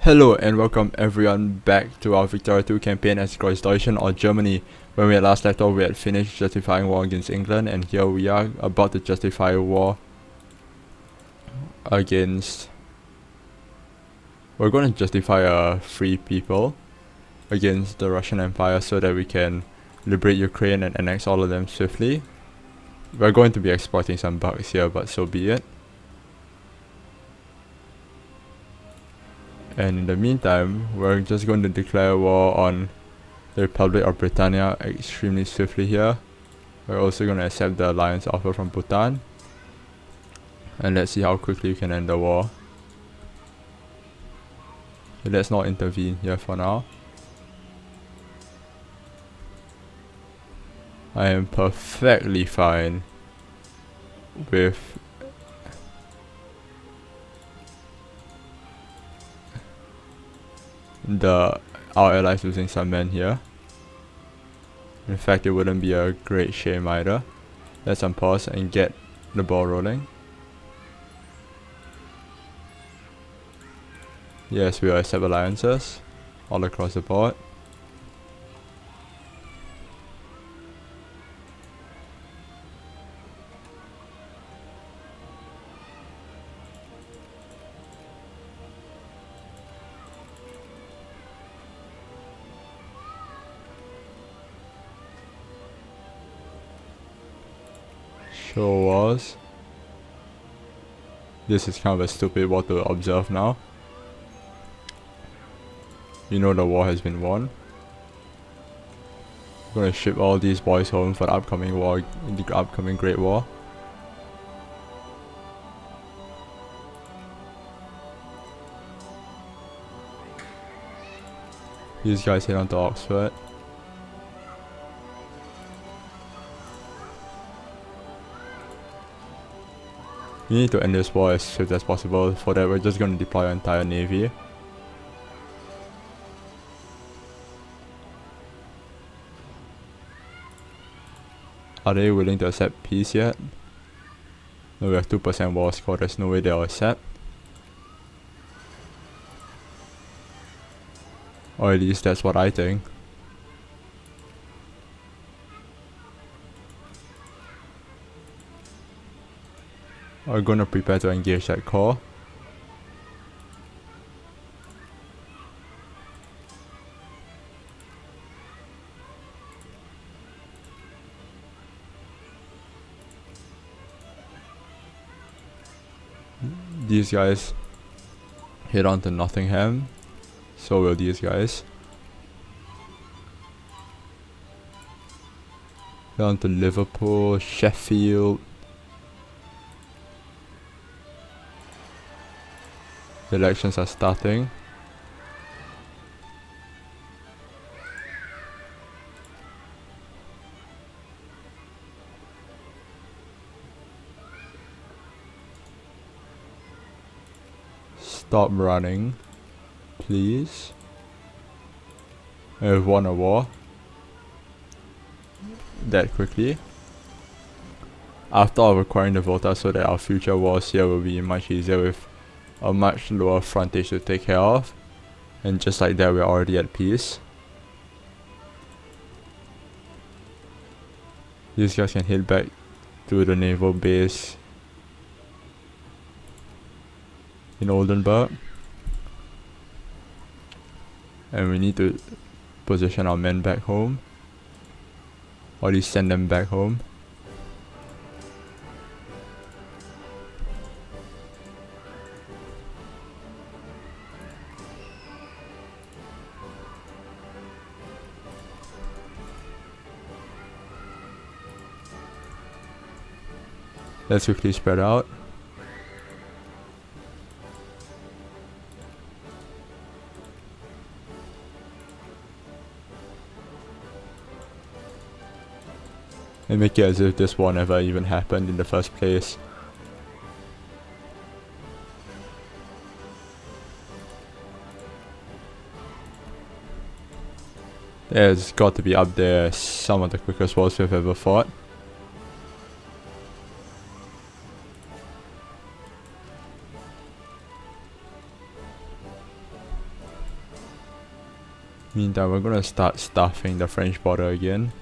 Hello and welcome everyone back to our Victoria 2 campaign as Großdeutschland or Germany. When we had last left off, we had finished justifying war against England, and here we are about to justify a war against... We're going to justify a free people against the Russian Empire so that we can liberate Ukraine and annex all of them swiftly. We're going to be exploiting some bugs here, but so be it. And in the meantime, we're just going to declare war on the Republic of Britannia extremely swiftly here. We're also going to accept the alliance offer from Bhutan. And let's see how quickly we can end the war. Okay, let's not intervene here for now. I am perfectly fine with our allies losing some men here. In fact, it wouldn't be a great shame either. Let's unpause and get the ball rolling. Yes, we will accept alliances all across the board. Sure was. This is kind of a stupid war to observe now. You know the war has been won. We're gonna ship all these boys home for the upcoming war, the upcoming Great War. These guys head on to Oxford. We need to end this war as swift as possible. For that, we're just going to deploy our entire navy. Are they willing to accept peace yet? No, we have 2% war score. There's no way they'll accept. Or at least that's what I think. We're gonna prepare to engage that core. These guys head on to Nottingham. So will these guys. Head on to Liverpool, Sheffield. The elections are starting. Stop running, please. We've won a war that quickly. After all, acquiring the Volta so that our future wars here will be much easier with a much lower frontage to take care of, and just like that we're already at peace. These guys can head back to the naval base in Oldenburg, and we need to position our men back home, or at least send them back home. Let's quickly spread out. And make it as if this war never even happened in the first place. Yeah, it's got to be up there as some of the quickest wars we've ever fought. Meantime, we're gonna start staffing the French border again.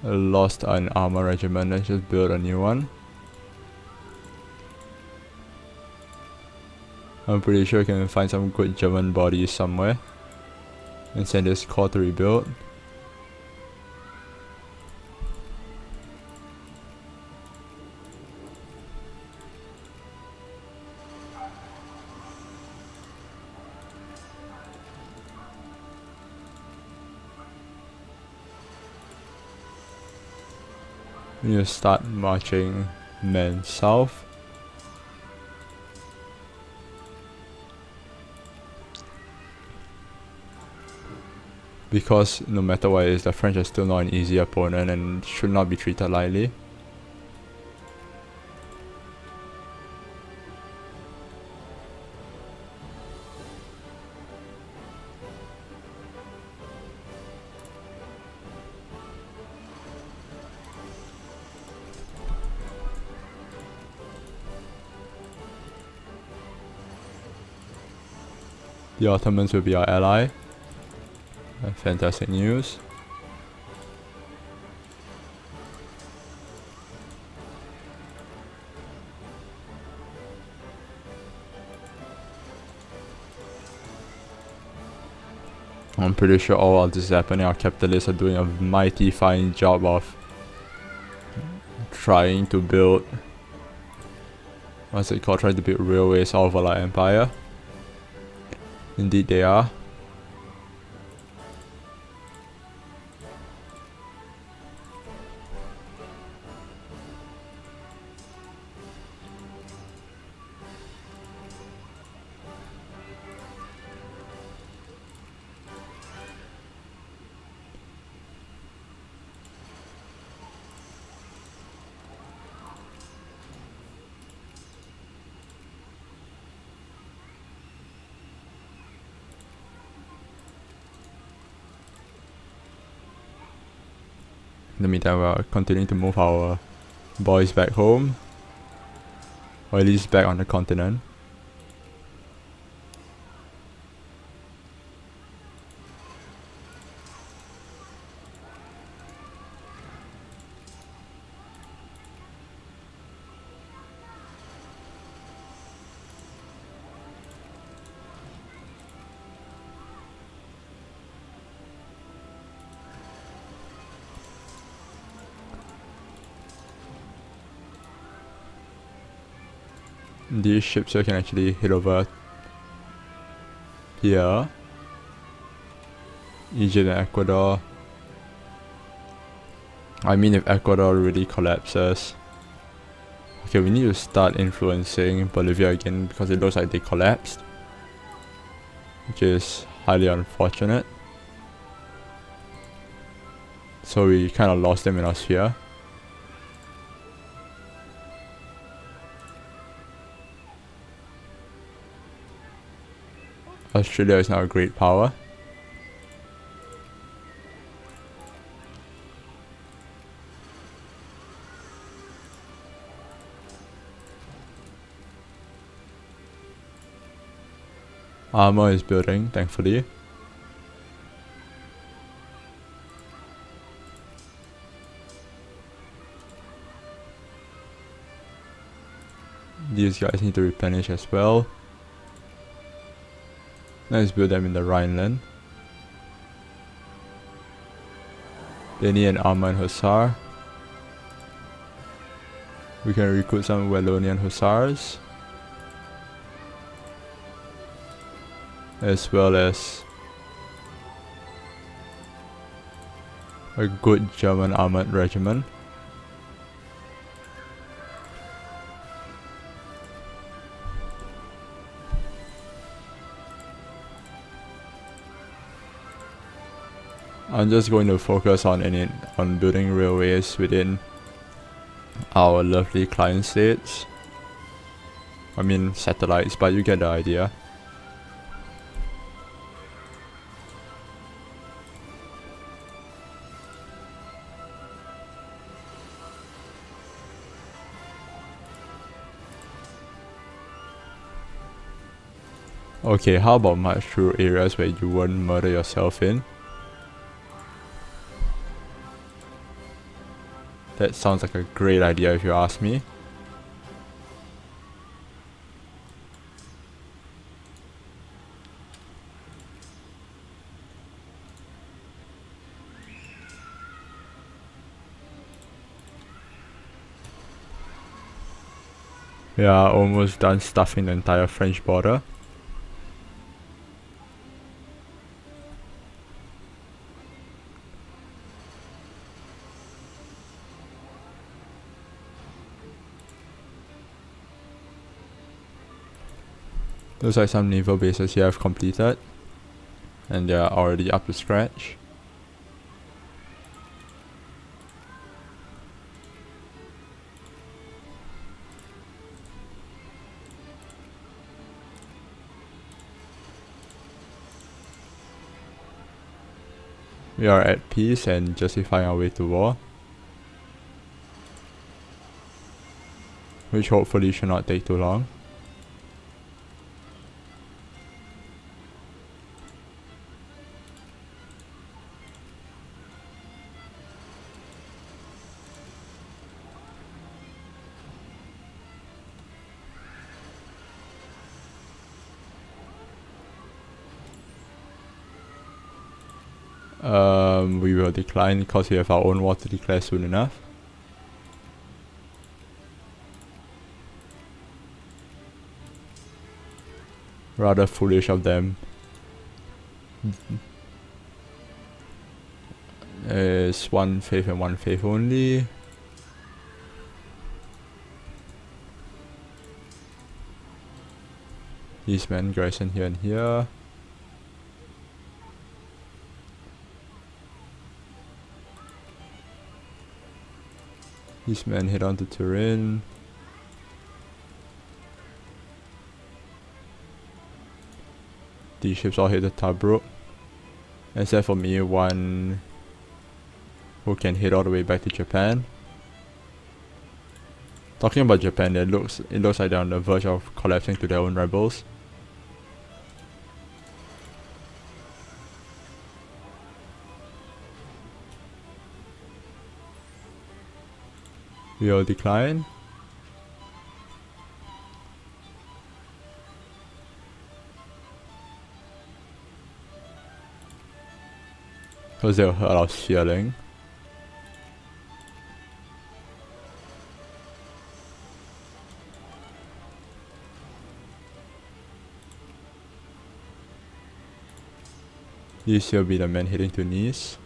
I lost an armor regiment, let's just build a new one. I'm pretty sure I can find some good German bodies somewhere and send this corps to rebuild. We need to start marching men south. Because no matter what it is, the French are still not an easy opponent and should not be treated lightly. The Ottomans will be our ally. Fantastic news. I'm pretty sure all of this is happening. Our capitalists are doing a mighty fine job of trying to build, what's it called, trying to build railways all over our empire. Indeed they are. In the meantime, we're continuing to move our boys back home, or at least back on the continent. These ships here can actually head over here. Egypt and Ecuador. I mean, if Ecuador really collapses. Okay, we need to start influencing Bolivia again because it looks like they collapsed, which is highly unfortunate. So we kind of lost them in our sphere. Australia is now a great power. Armor is building, thankfully. These guys need to replenish as well. Let's build them in the Rhineland. They need an armor and hussar. We can recruit some Wallonian hussars, as well as a good German armored regiment. I'm just going to focus on building railways within our lovely client states. I mean satellites, but you get the idea. Okay, how about march through areas where you won't murder yourself in? That sounds like a great idea if you ask me. Yeah, almost done stuffing the entire French border. Looks like some naval bases here I've completed, and they're already up to scratch. We are at peace and justifying our way to war, which hopefully should not take too long. We will decline because we have our own war to declare soon enough. Rather foolish of them. It's one faith and one faith only. These men garrison here and here. These men head on to Turin. These ships all head to Tobruk. Except for me, one who can head all the way back to Japan. Talking about Japan, it looks like they're on the verge of collapsing to their own rebels. We will decline. Because they'll hurt our feeling. These will be the men heading to Nice.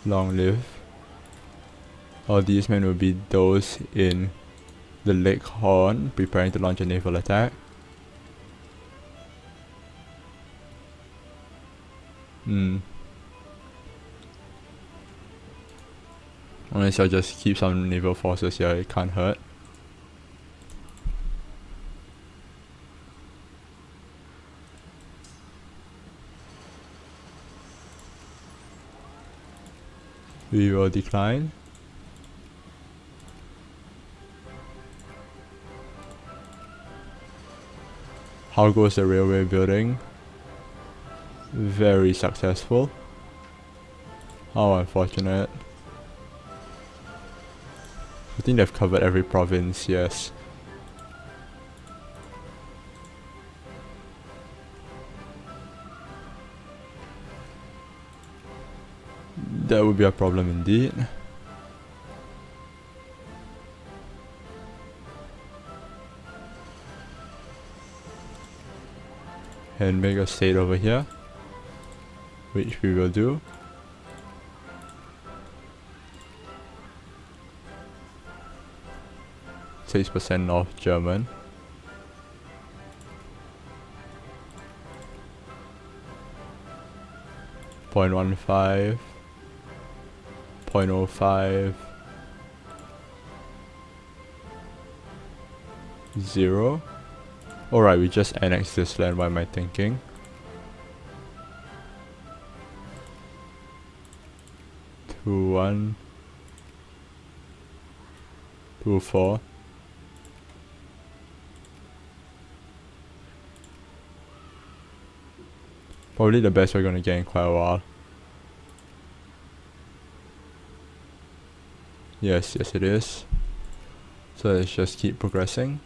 Long live. All these men will be those in the Lake Horn preparing to launch a naval attack. Unless I just keep some naval forces here, it can't hurt. We will decline. How goes the railway building? Very successful. How unfortunate. I think they've covered every province, yes. That would be a problem indeed. And make a state over here, which we will do. %6 North German. .15, .05, 0. Alright, we just annexed this land, what am I thinking? Two, 1. 204. Probably the best we're gonna get in quite a while. Yes, it is. So let's just keep progressing.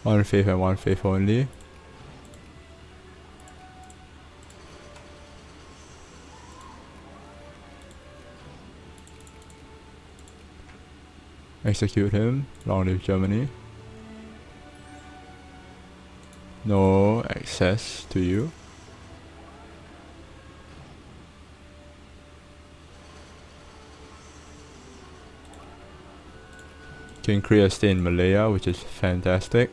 One faith and one faith only. Execute him. Long live Germany. No access to you. Can create a state in Malaya, which is fantastic.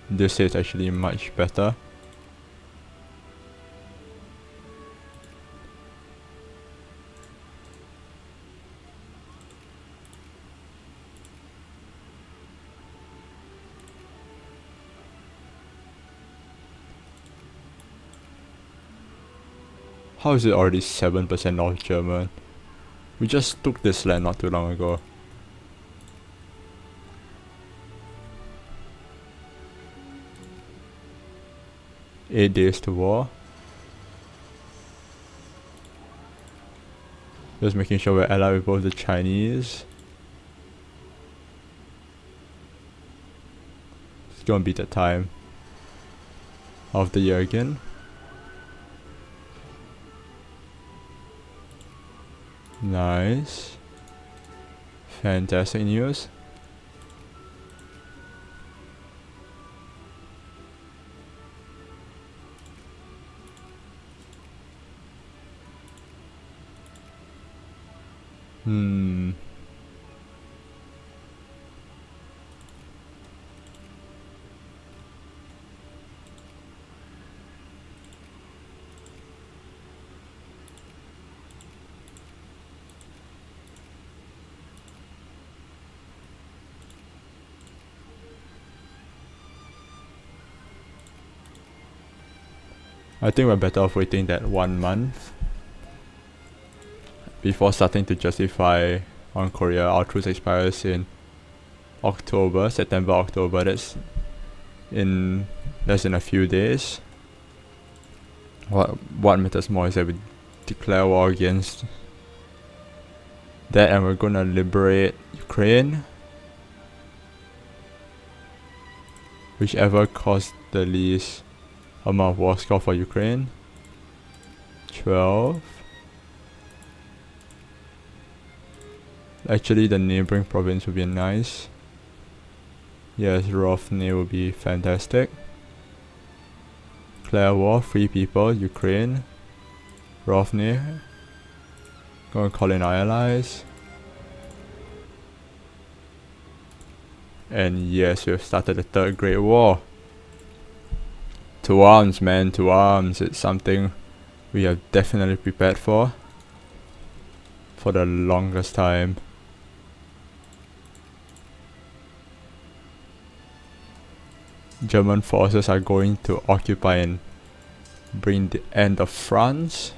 This is actually much better. How is it already 7% North German? We just took this land not too long ago. Eight days to war. Just making sure we're allied with both the Chinese. It's gonna be the time of the year again. Nice. Fantastic news. I think we're better off waiting that 1 month before starting to justify on Korea. Our truce expires in September, October. That's in less than a few days. What matters more is that we declare war against that, and we're gonna liberate Ukraine, whichever costs the least amount of war score for Ukraine. 12. Actually, the neighboring province would be nice. Yes, Rovne would be fantastic. Declare war, free people, Ukraine. Rovne. Gonna call in our allies. And yes, we've started the Third Great War. To arms, man, to arms. It's something we have definitely prepared for the longest time. German forces are going to occupy and bring the end of France.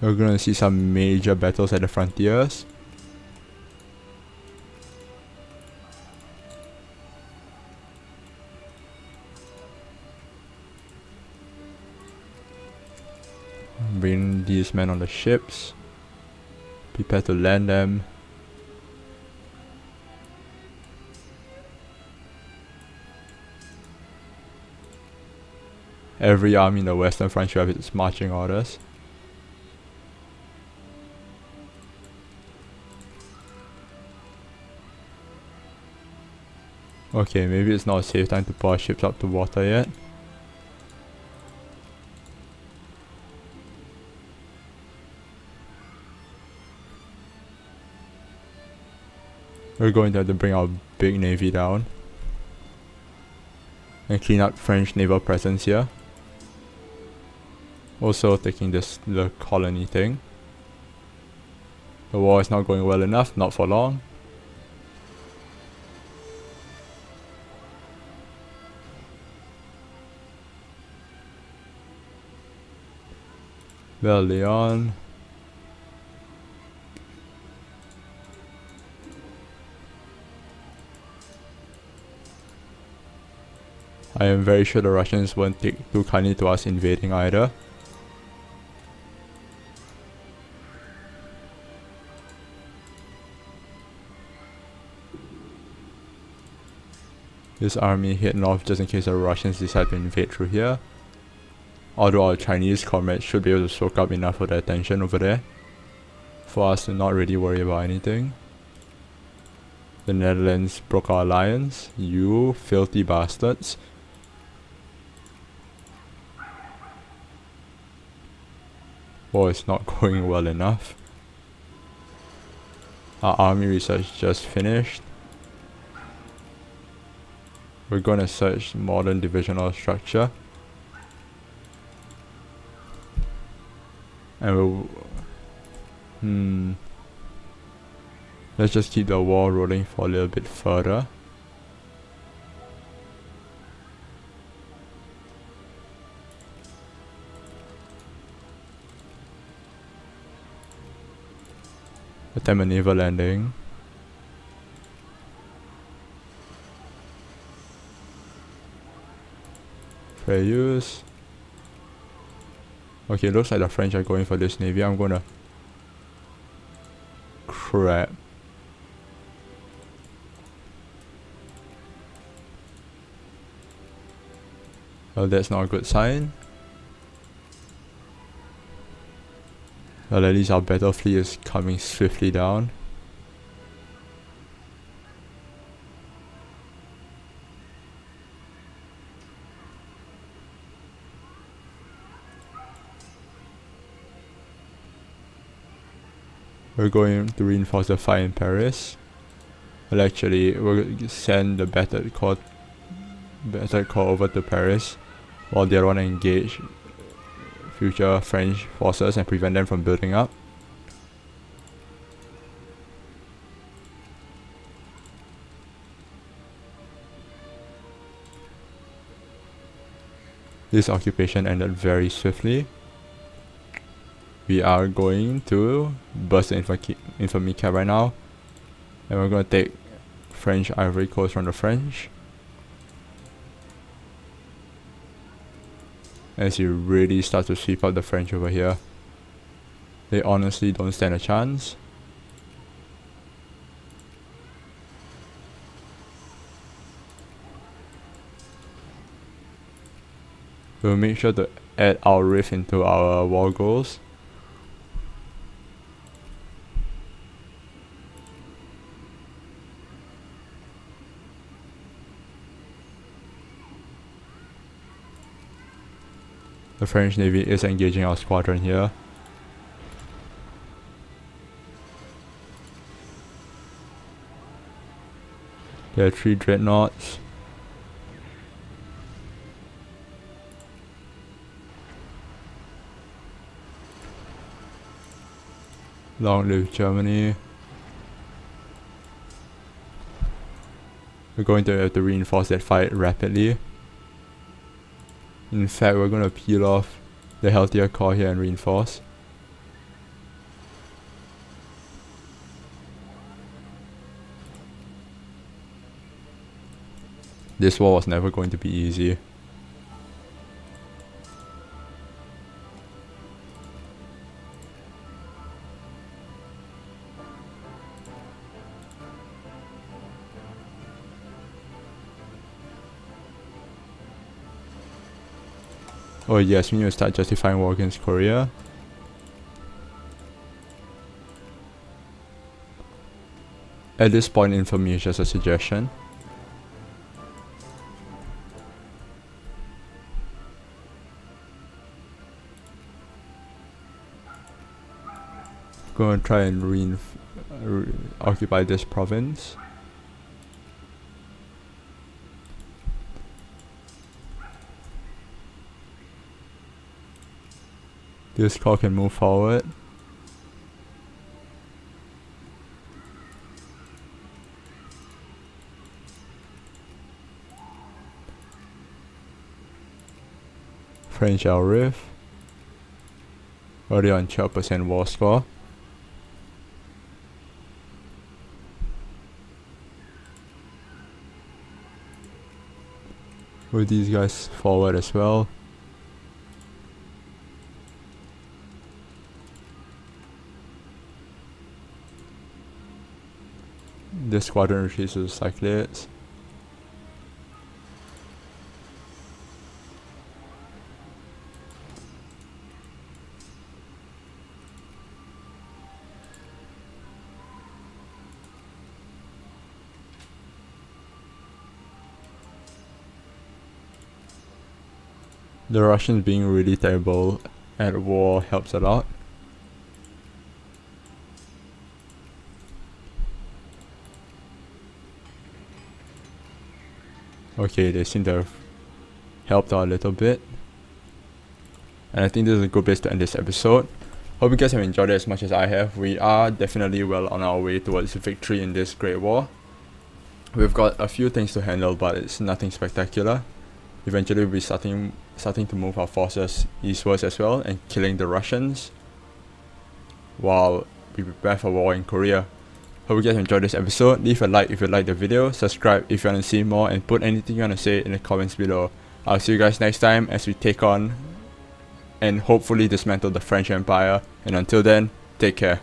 We're gonna see some major battles at the frontiers. Bring these men on the ships. Prepare to land them. Every army in the Western Front should have its marching orders. Okay, maybe it's not a safe time to pull our ships up to water yet. We're going to have to bring our big navy down and clean up French naval presence here. Also taking the colony thing. The war is not going well enough, not for long. Well, Leon. I am very sure the Russians won't take too kindly to us invading either. This army head north just in case the Russians decide to invade through here. Although our Chinese comrades should be able to soak up enough of their attention over there for us to not really worry about anything. The Netherlands broke our alliance. You filthy bastards. War is not going well enough. Our army research just finished. We're gonna search modern divisional structure. And let's just keep the war rolling for a little bit further. Attempt a naval landing. Fair use. Okay, looks like the French are going for this navy. I'm gonna... Crap. Well, that's not a good sign. Well, at least our battle fleet is coming swiftly down. We're going to reinforce the fight in Paris. Well, actually, we'll send the battered corps over to Paris, while the other one engage future French forces and prevent them from building up. This occupation ended very swiftly. We are going to burst the infamy cap right now, and we're going to take French Ivory Coast from the French. As you really start to sweep up the French over here, they honestly don't stand a chance. We'll make sure to add our riff into our war goals. The French Navy is engaging our squadron here. There are 3 dreadnoughts. Long live Germany. We're going to have to reinforce that fight rapidly. In fact, we're going to peel off the healthier core here and reinforce. This war was never going to be easy. Oh yes, we need to start justifying war against Korea. At this point, infamy is just a suggestion. Gonna try and occupy this province. This car can move forward. French Riff. Already on 12% war score. Move these guys forward as well. This squadron retreats to the Cyclades. The Russians being really terrible at war helps a lot. Okay, they seem to have helped out a little bit. And I think this is a good place to end this episode. Hope you guys have enjoyed it as much as I have. We are definitely well on our way towards victory in this Great War. We've got a few things to handle, but it's nothing spectacular. Eventually we'll be starting to move our forces eastwards as well and killing the Russians while we prepare for war in Korea. Hope you guys enjoyed this episode. Leave a like if you liked the video, subscribe if you want to see more, and put anything you want to say in the comments below. I'll see you guys next time as we take on and hopefully dismantle the French Empire, and until then, take care.